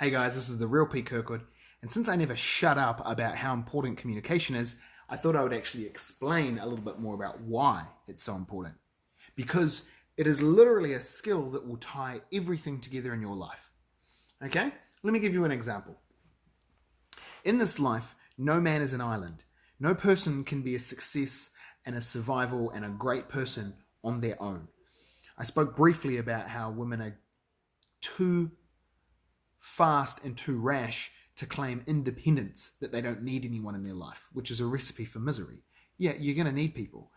Hey guys, this is the real Pete Kirkwood, and since I never shut up about how important communication is, I thought I would actually explain a little bit more about why it's so important. Because it is literally a skill that will tie everything together in your life. Okay? Let me give you an example. In this life, no man is an island. No person can be a success and a survival and a great person on their own. I spoke briefly about how women are too fast and too rash to claim independence, that they don't need anyone in their life, which is a recipe for misery. Yeah, you're going to need people.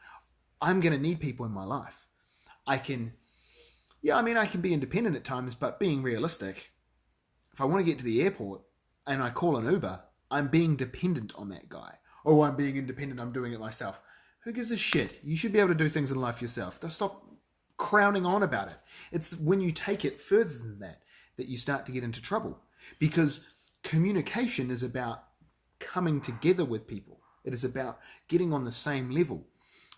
I'm going to need people in my life. I can be independent at times, but being realistic, if I want to get to the airport and I call an Uber, I'm being dependent on that guy. Oh, I'm being independent, I'm doing it myself. Who gives a shit? You should be able to do things in life yourself. Don't stop crowning on about it. It's when you take it further than that you start to get into trouble. Because communication is about coming together with people. It is about getting on the same level.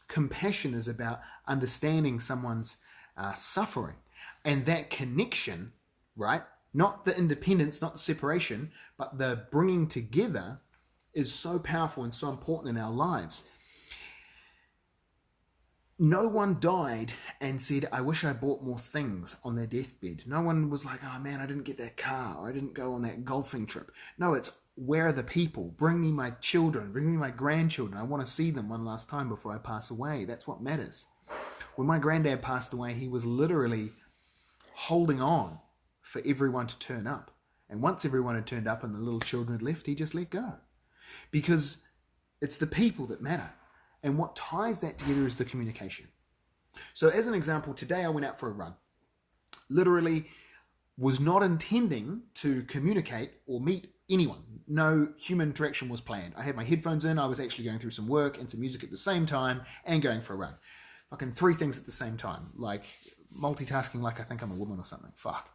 Compassion is about understanding someone's suffering. And that connection, right? Not the independence, not the separation, but the bringing together is so powerful and so important in our lives. No one died and said, I wish I bought more things on their deathbed. No one was like, oh man, I didn't get that car, or I didn't go on that golfing trip. No, it's where are the people? Bring me my children, bring me my grandchildren. I want to see them one last time before I pass away. That's what matters. When my granddad passed away, he was literally holding on for everyone to turn up. And once everyone had turned up and the little children had left, he just let go. Because it's the people that matter. And what ties that together is the communication. So as an example, today I went out for a run. Literally was not intending to communicate or meet anyone. No human interaction was planned. I had my headphones in. I was actually going through some work and some music at the same time and going for a run. Fucking 3 things at the same time. Like multitasking like I think I'm a woman or something. Fuck.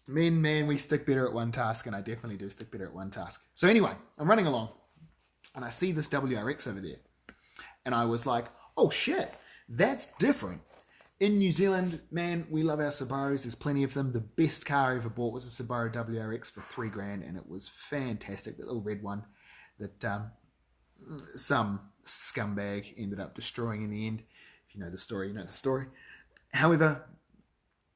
Men, we stick better at one task, and I definitely do stick better at one task. So anyway, I'm running along. And I see this WRX over there. And I was like, oh shit, that's different. In New Zealand, man, we love our Subarus. There's plenty of them. The best car I ever bought was a Subaru WRX for $3,000. And it was fantastic. That little red one that some scumbag ended up destroying in the end. If you know the story, you know the story. However,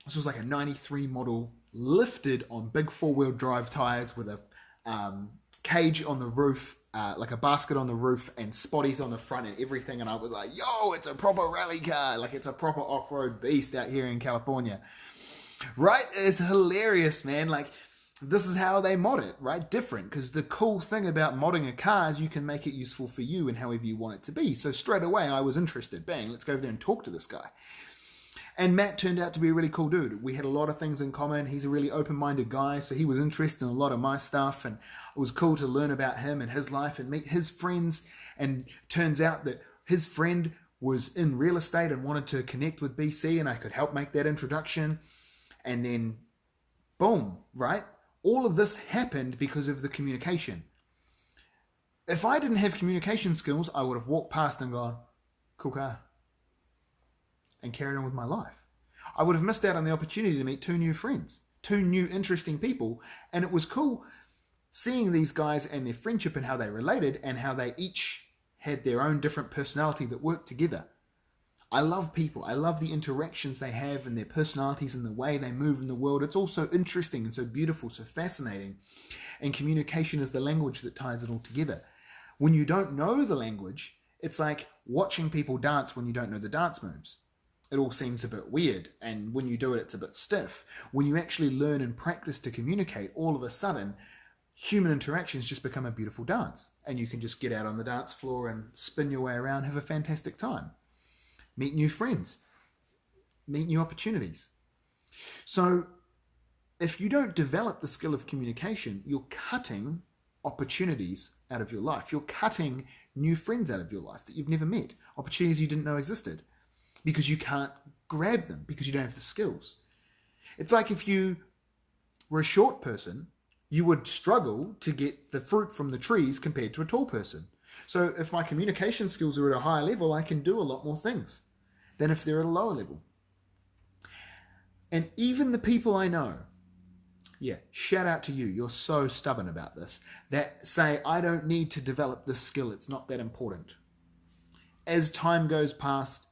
this was like a 93 model lifted on big 4-wheel drive tires with a cage on the roof, like a basket on the roof and spotties on the front and everything. And I was like, yo, it's a proper rally car. Like it's a proper off-road beast out here in California. Right? It's hilarious, man. Like this is how they mod it, right? Different. Because the cool thing about modding a car is you can make it useful for you and however you want it to be. So straight away I was interested. Bang, let's go over there and talk to this guy. And Matt turned out to be a really cool dude. We had a lot of things in common. He's a really open-minded guy, so he was interested in a lot of my stuff, and it was cool to learn about him and his life and meet his friends. And turns out that his friend was in real estate and wanted to connect with BC, and I could help make that introduction. And then, boom, right? All of this happened because of the communication. If I didn't have communication skills, I would have walked past and gone, cool car, and carried on with my life. I would have missed out on the opportunity to meet 2 new friends, 2 new interesting people. And it was cool seeing these guys and their friendship and how they related and how they each had their own different personality that worked together. I love people. I love the interactions they have and their personalities and the way they move in the world. It's all so interesting and so beautiful, so fascinating. And communication is the language that ties it all together. When you don't know the language, it's like watching people dance when you don't know the dance moves. It all seems a bit weird, and when you do it, it's a bit stiff. When you actually learn and practice to communicate, all of a sudden, human interactions just become a beautiful dance, and you can just get out on the dance floor and spin your way around, have a fantastic time. Meet new friends. Meet new opportunities. So, if you don't develop the skill of communication, you're cutting opportunities out of your life. You're cutting new friends out of your life that you've never met. Opportunities you didn't know existed. Because you can't grab them, because you don't have the skills. It's like if you were a short person, you would struggle to get the fruit from the trees compared to a tall person. So if my communication skills are at a higher level, I can do a lot more things than if they're at a lower level. And even the people I know Yeah, shout out to you. You're so stubborn about this. That say, I don't need to develop this skill. It's not that important. As time goes past,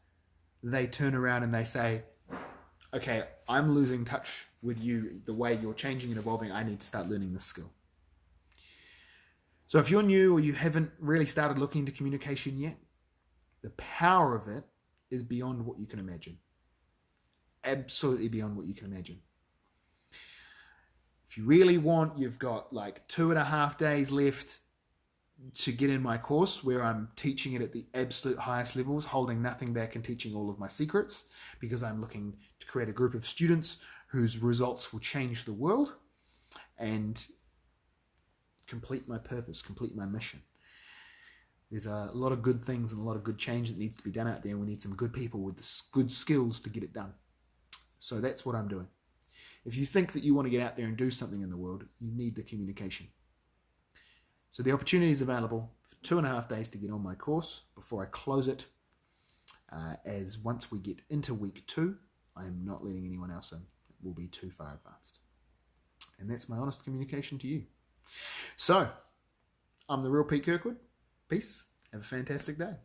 they turn around and they say, okay, I'm losing touch with you. The way you're changing and evolving, I need to start learning this skill. So if you're new or you haven't really started looking into communication yet, the power of it is beyond what you can imagine. Absolutely beyond what you can imagine. If you really want, you've got like 2.5 days left to get in my course where I'm teaching it at the absolute highest levels, holding nothing back and teaching all of my secrets, because I'm looking to create a group of students whose results will change the world and complete my purpose, complete my mission. There's a lot of good things and a lot of good change that needs to be done out there, and we need some good people with the good skills to get it done. So that's what I'm doing. If you think that you want to get out there and do something in the world, you need the communication. So the opportunity is available for 2.5 days to get on my course before I close it. As once we get into week 2, I am not letting anyone else in. It will be too far advanced. And that's my honest communication to you. So, I'm the real Pete Kirkwood. Peace. Have a fantastic day.